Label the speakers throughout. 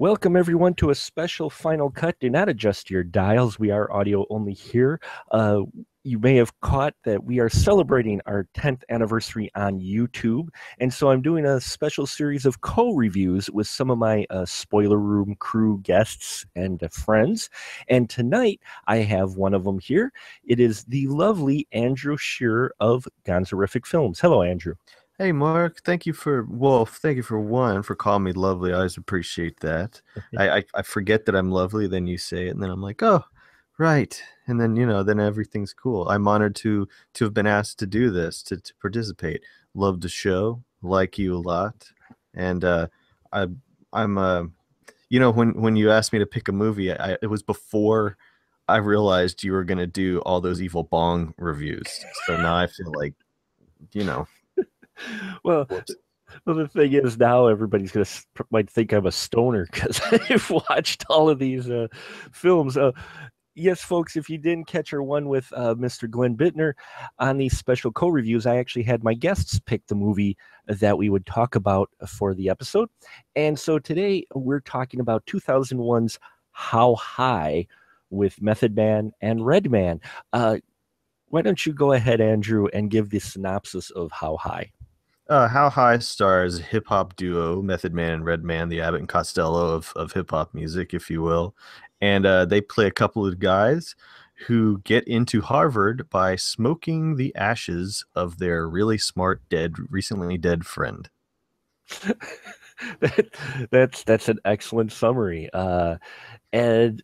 Speaker 1: Welcome everyone to a special final cut. Do not adjust your dials. We are audio only here. Uh, you may have caught that we are celebrating our 10th anniversary on YouTube. And so I'm doing a special series of co-reviews with some of my Spoiler Room crew guests and friends. And tonight I have one of them here. It is the lovely Andrew Shearer of Gonzorific Films. Hello, Andrew.
Speaker 2: Hey Mark, thank you for one for calling me lovely. I always appreciate that. I forget that I'm lovely, then you say it, and then I'm like, oh, right. And then then everything's cool. I'm honored to have been asked to do this, to participate. Love the show, like you a lot. And I I'm when you asked me to pick a movie, it was before I realized you were gonna do all those evil bong reviews. So now I feel like, you know,
Speaker 1: Well,
Speaker 2: whoops.
Speaker 1: well, the thing is now everybody's gonna might think I'm a stoner because I've watched all of these films. Yes, folks, if you didn't catch our one with Mr. Glenn Bittner on these special co-reviews, I actually had my guests pick the movie that we would talk about for the episode. And so today we're talking about 2001's How High with Method Man and Redman. Why don't you go ahead, Andrew, and give the synopsis of How High?
Speaker 2: How High stars hip hop duo Method Man and Redman, the Abbott and Costello of hip hop music, if you will. And they play a couple of guys who get into Harvard by smoking the ashes of their really smart, recently dead friend.
Speaker 1: That's an excellent summary. And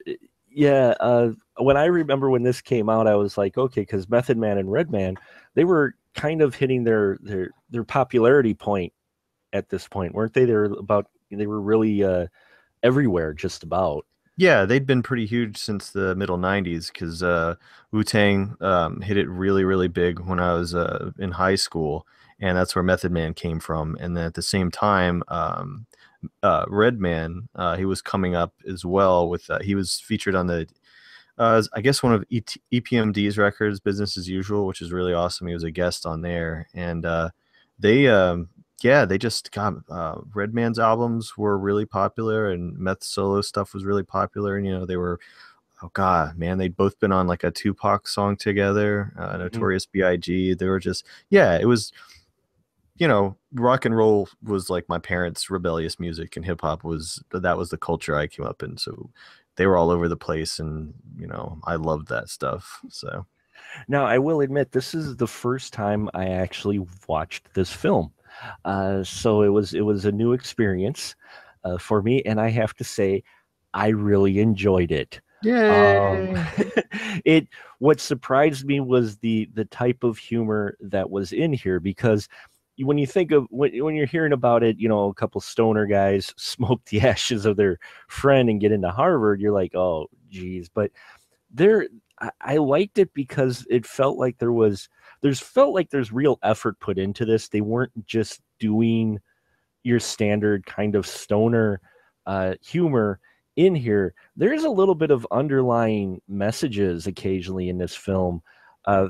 Speaker 1: yeah, when I remember when this came out, I was like, okay, because Method Man and Redman, they were kind of hitting their popularity point at this point, weren't they? They were really everywhere, just about.
Speaker 2: Yeah, they'd been pretty huge since the middle 90s because Wu-Tang hit it really, really big when I was in high school. And that's where Method Man came from. And then at the same time, Redman, he was coming up as well he was featured on I guess one of EPMD's records, Business as Usual, which is really awesome. He was a guest on there. And they, yeah, they just got Redman's albums were really popular, and Meth solo stuff was really popular. And they were, oh god, man, they'd both been on like a Tupac song together,
Speaker 1: Mhm.
Speaker 2: Notorious B.I.G. They were just, yeah, it was, rock and roll was like my parents' rebellious music, and hip hop was that was the culture I came up in. So they were all over the place, and I loved that stuff. So
Speaker 1: Now, I will admit, this is the first time I actually watched this film. So it was a new experience for me, and I have to say, I really enjoyed it. Um,
Speaker 2: yay.
Speaker 1: it what surprised me was the type of humor that was in here because when you think of when you're hearing about it, a couple stoner guys smoke the ashes of their friend and get into Harvard, you're like, oh, geez. But there, I liked it because it felt like there's real effort put into this. They weren't just doing your standard kind of stoner humor in here. There's a little bit of underlying messages occasionally in this film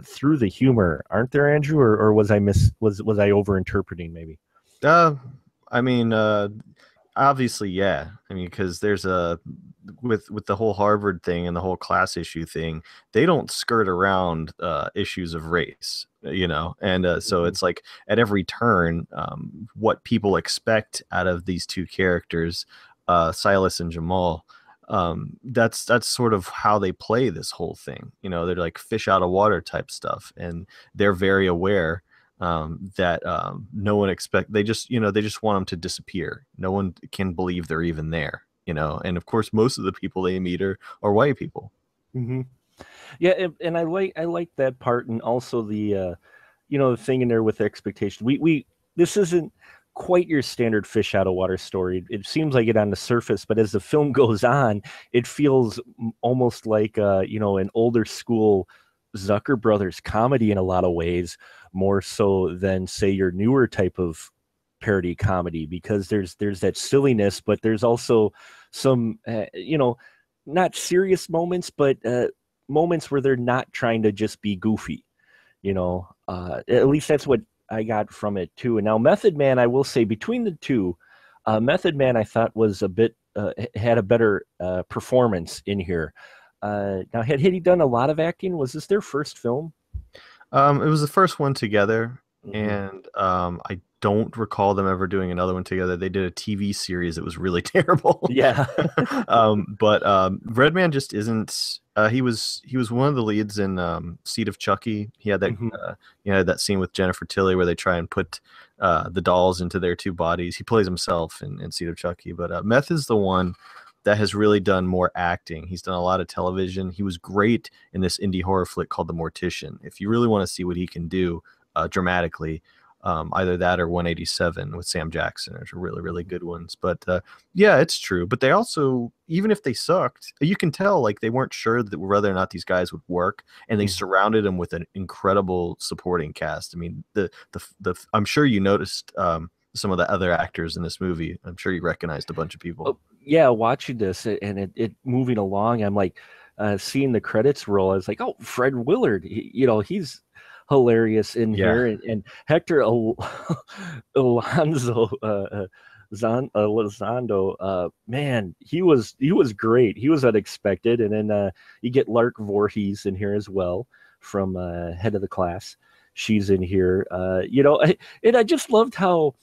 Speaker 1: through the humor, aren't there, Andrew? Or was I over interpreting maybe?
Speaker 2: Uh, I mean, obviously, yeah. I mean, because there's a with the whole Harvard thing and the whole class issue thing, they don't skirt around issues of race, and so
Speaker 1: Mhm.
Speaker 2: it's like at every turn, what people expect out of these two characters, Silas and Jamal. That's sort of how they play this whole thing. They're like fish out of water type stuff, and they're very aware that no one expect they just want them to disappear. No one can believe they're even there. And of course most of the people they meet are white people.
Speaker 1: Mhm. Yeah, and I like that part, and also the thing in there with the expectation. We this isn't quite your standard fish out of water story. It seems like it on the surface, but as the film goes on, it feels almost like an older school Zucker Brothers comedy in a lot of ways, more so than say your newer type of parody comedy, because there's that silliness, but there's also some not serious moments, but moments where they're not trying to just be goofy. At least that's what I got from it too. And now Method Man, I will say between the two, Method Man I thought was a bit had a better performance in here. Now, had he done a lot of acting? Was this their first film?
Speaker 2: It was the first one together,
Speaker 1: Hmm.
Speaker 2: and I don't recall them ever doing another one together. They did a TV series that was really terrible.
Speaker 1: Yeah.
Speaker 2: But Redman just isn't. He was one of the leads in Seed of Chucky. He had that
Speaker 1: Hmm.
Speaker 2: that scene with Jennifer Tilly where they try and put the dolls into their two bodies. He plays himself in Seed of Chucky, but Meth is the one that has really done more acting. He's done a lot of television. He was great in this indie horror flick called The Mortician. If you really want to see what he can do dramatically, either that or 187 with Sam Jackson are really, really good ones. But yeah, it's true. But they also, even if they sucked, you can tell like they weren't sure that whether or not these guys would work, and they surrounded them with an incredible supporting cast. I mean, I'm sure you noticed some of the other actors in this movie. I'm sure you recognized a bunch of people.
Speaker 1: Oh, yeah, watching this and it moving along, I'm like seeing the credits roll. I was like, oh, Fred Willard, he's hilarious in
Speaker 2: Yeah.
Speaker 1: here, and Hector Alonso Lozando, man, he was great. He was unexpected, and then you get Lark Voorhees in here as well from Head of the Class. She's in here, and I just loved how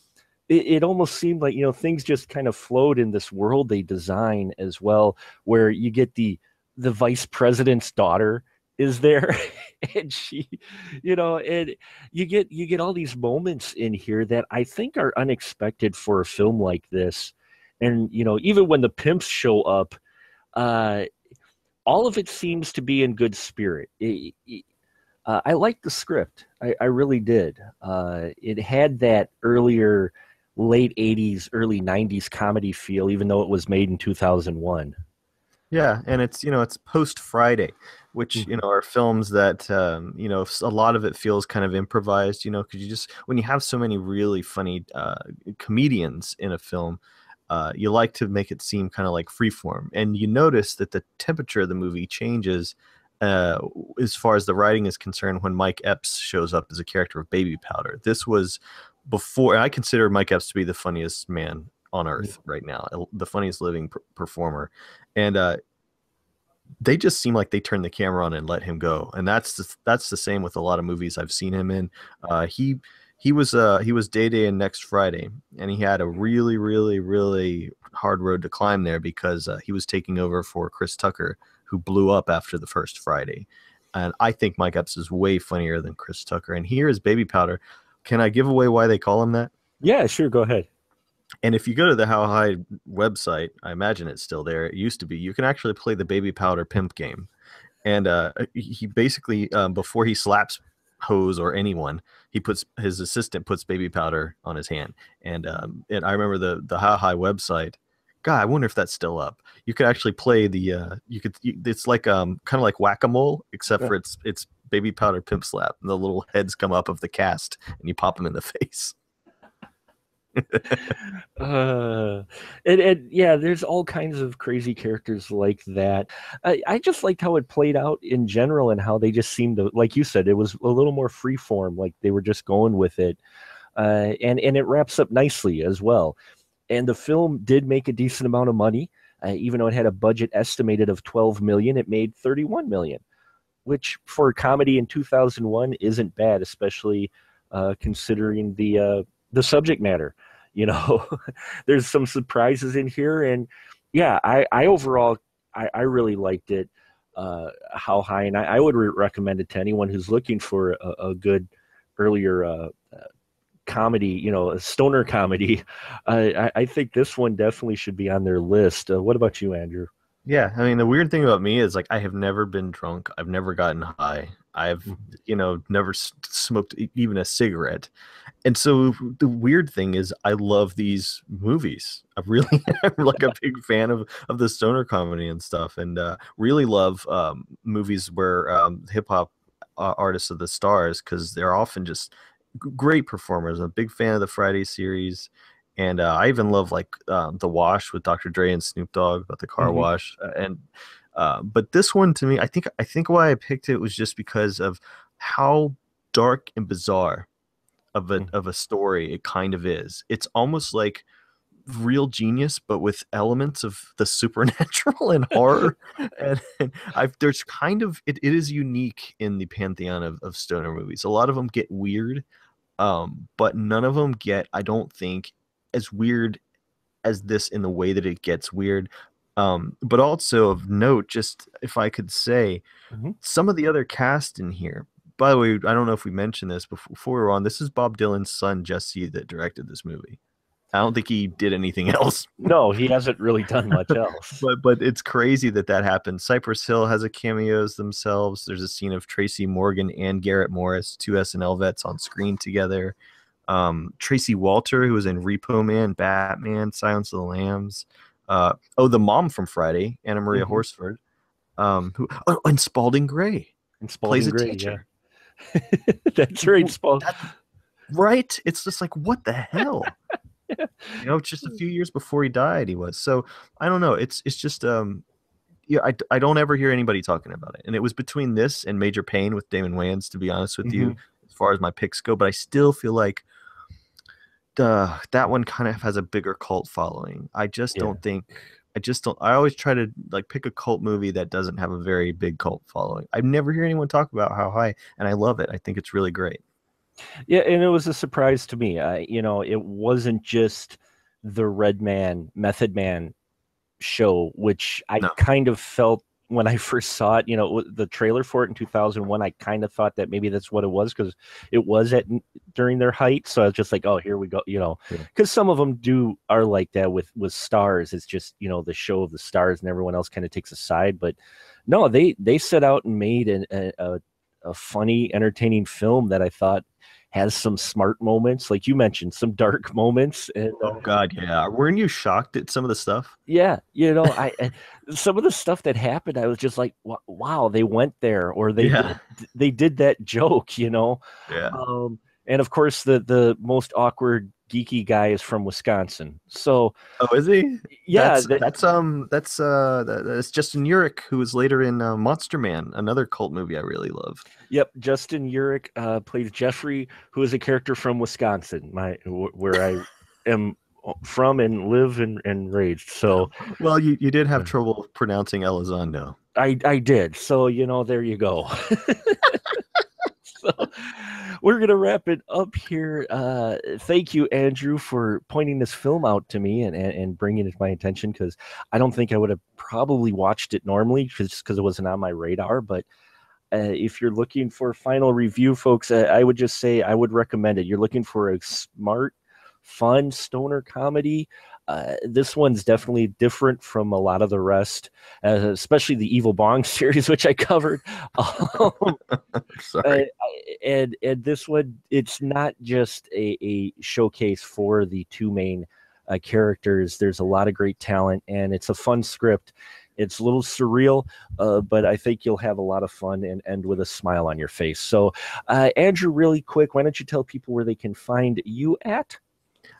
Speaker 1: it almost seemed like things just kind of flowed in this world they design as well, where you get the vice president's daughter is there and she and you get all these moments in here that I think are unexpected for a film like this. And even when the pimps show up, uh all of it seems to be in good spirit. I liked the script. I really did. It had that earlier late 80s, early 90s comedy feel, even though it was made in 2001.
Speaker 2: Yeah, and it's post Friday, which
Speaker 1: Mhm.
Speaker 2: are films that a lot of it feels kind of improvised, because you just when you have so many really funny comedians in a film, you like to make it seem kind of like freeform, and you notice that the temperature of the movie changes uh, as far as the writing is concerned when Mike Epps shows up as a character of Baby Powder. This was before, and I consider Mike Epps to be the funniest man on earth right now, the funniest living performer, and they just seem like they turned the camera on and let him go, and that's the same with a lot of movies I've seen him in. He was Day Day in Next Friday, and he had a really, really, really hard road to climb there because he was taking over for Chris Tucker, who blew up after the first Friday. And I think Mike Epps is way funnier than Chris Tucker. And here is Baby Powder. Can I give away why they call him that?
Speaker 1: Yeah, sure, go ahead.
Speaker 2: And if you go to the How High website, I imagine it's still there. It used to be. You can actually play the Baby Powder Pimp game. And he basically, before he slaps Hose or anyone, his assistant puts baby powder on his hand. And I remember the How High website. God, I wonder if that's still up. You could actually play it's like kind of like whack-a-mole, except
Speaker 1: Yeah.
Speaker 2: for it's baby powder pimp slap. And the little heads come up of the cast, and you pop them in the face.
Speaker 1: Uh, and yeah, there's all kinds of crazy characters like that. I just liked how it played out in general and how they just seemed to, like you said, it was a little more free form, like they were just going with it. And it wraps up nicely as well. And the film did make a decent amount of money. Even though it had a budget estimated of 12 million, it made 31 million, which for a comedy in 2001 isn't bad, especially considering the subject matter. You know, there's some surprises in here, and yeah, I overall I really liked it. How High, and I would recommend it to anyone who's looking for a good earlier comedy, a stoner comedy. I think this one definitely should be on their list. What about you, Andrew?
Speaker 2: Yeah, I mean, the weird thing about me is like I have never been drunk. I've never gotten high. I've,
Speaker 1: Mhm.
Speaker 2: never smoked even a cigarette. And so the weird thing is I love these movies. I really am like a big fan of the stoner comedy and stuff, and really love movies where hip hop artists are the stars because they're often just great performers. I'm a big fan of the Friday series. And I even love like The Wash with Dr. Dre and Snoop Dogg about the car
Speaker 1: Mhm.
Speaker 2: wash. But this one to me, I think why I picked it was just because of how dark and bizarre of a
Speaker 1: Mhm.
Speaker 2: of a story it kind of is. It's almost like real genius, but with elements of the supernatural and horror. And there's kind of it is unique in the pantheon of stoner movies. A lot of them get weird, but none of them get, I don't think, as weird as this in the way that it gets weird. But also of note, just if I could say, some of the other cast in here. By the way, I don't know if we mentioned this before we were on. This is Bob Dylan's son, Jesse, that directed this movie. I don't think he did anything else.
Speaker 1: No, he hasn't really done much else.
Speaker 2: but it's crazy that happened. Cypress Hill has a cameos themselves. There's a scene of Tracy Morgan and Garrett Morris, two SNL vets, on screen together. Tracy Walter, who was in Repo Man, Batman, Silence of the Lambs. The mom from Friday, Anna Maria Horsford. And Spalding Gray.
Speaker 1: And Spalding
Speaker 2: plays
Speaker 1: Gray,
Speaker 2: a teacher.
Speaker 1: Yeah. That's right, Spalding.
Speaker 2: Right? It's just like, what the hell? Just a few years before he died, he was. So I don't know. It's just I don't ever hear anybody talking about it. And it was between this and Major Payne with Damon Wayans, to be honest with you, as far as my picks go. But I still feel like that one kind of has a bigger cult following. I always try to like pick a cult movie that doesn't have a very big cult following. I never hear anyone talk about How High, and I love it. I think it's really great.
Speaker 1: Yeah, and it was a surprise to me. It wasn't just the Red Man, Method Man show, which I kind of felt when I first saw it. The trailer for it in 2001, I kind of thought that maybe that's what it was, because it was during their height. So I was just like, oh, here we go, because some of them are like that with stars. It's just, the show of the stars, and everyone else kind of takes a side. But no, they set out and made a funny, entertaining film that I thought has some smart moments, like you mentioned, some dark moments. And
Speaker 2: oh God, yeah. Weren't you shocked at some of the stuff?
Speaker 1: Yeah, some of the stuff that happened, I was just like, wow, they went there, or they did that joke, Yeah. And of course, the most awkward geeky guy is from Wisconsin. So,
Speaker 2: oh, is he?
Speaker 1: Yeah,
Speaker 2: that's Justin Urich, who was later in Monster Man, another cult movie I really loved.
Speaker 1: Yep, Justin Urich plays Jeffrey, who is a character from Wisconsin, where I am from and live and raised. So,
Speaker 2: well, you did have trouble pronouncing Elizondo.
Speaker 1: I did. So there you go. So we're going to wrap it up here. Thank you, Andrew, for pointing this film out to me and bringing it to my attention, because I don't think I would have probably watched it normally just because it wasn't on my radar. But if you're looking for a final review, folks, I would just say I would recommend it. You're looking for a smart, fun stoner comedy. This one's definitely different from a lot of the rest, especially the Evil Bong series, which I covered.
Speaker 2: Sorry.
Speaker 1: And this one, it's not just a showcase for the two main characters. There's a lot of great talent, and it's a fun script. It's a little surreal, but I think you'll have a lot of fun and end with a smile on your face. So, Andrew, really quick, why don't you tell people where they can find you at?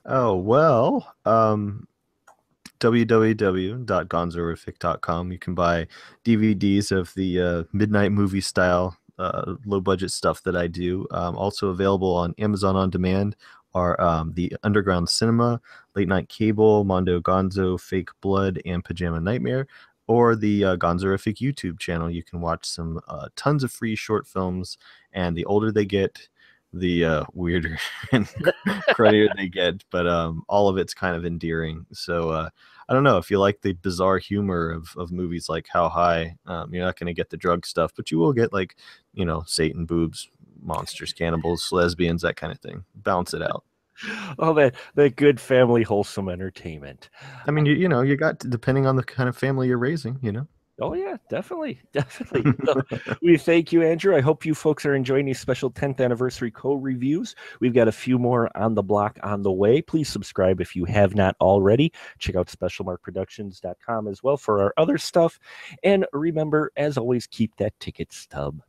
Speaker 2: Oh, well, www.gonzorific.com. You can buy DVDs of the midnight movie style, low budget stuff that I do. Also available on Amazon On Demand are the Underground Cinema, Late Night Cable, Mondo Gonzo, Fake Blood, and Pajama Nightmare, or the Gonzorific YouTube channel. You can watch some tons of free short films, and the older they get, the weirder and cruddier they get, but all of it's kind of endearing. So I don't know, if you like the bizarre humor of movies like How High, you're not going to get the drug stuff, but you will get, like, Satan, boobs, monsters, cannibals, lesbians, that kind of thing. Balance it out.
Speaker 1: Oh, that good family wholesome entertainment.
Speaker 2: I mean, you got, depending on the kind of family you're raising,
Speaker 1: Oh, yeah, definitely. So, we thank you, Andrew. I hope you folks are enjoying these special 10th anniversary co-reviews. We've got a few more on the block on the way. Please subscribe if you have not already. Check out specialmarkproductions.com as well for our other stuff. And remember, as always, keep that ticket stub.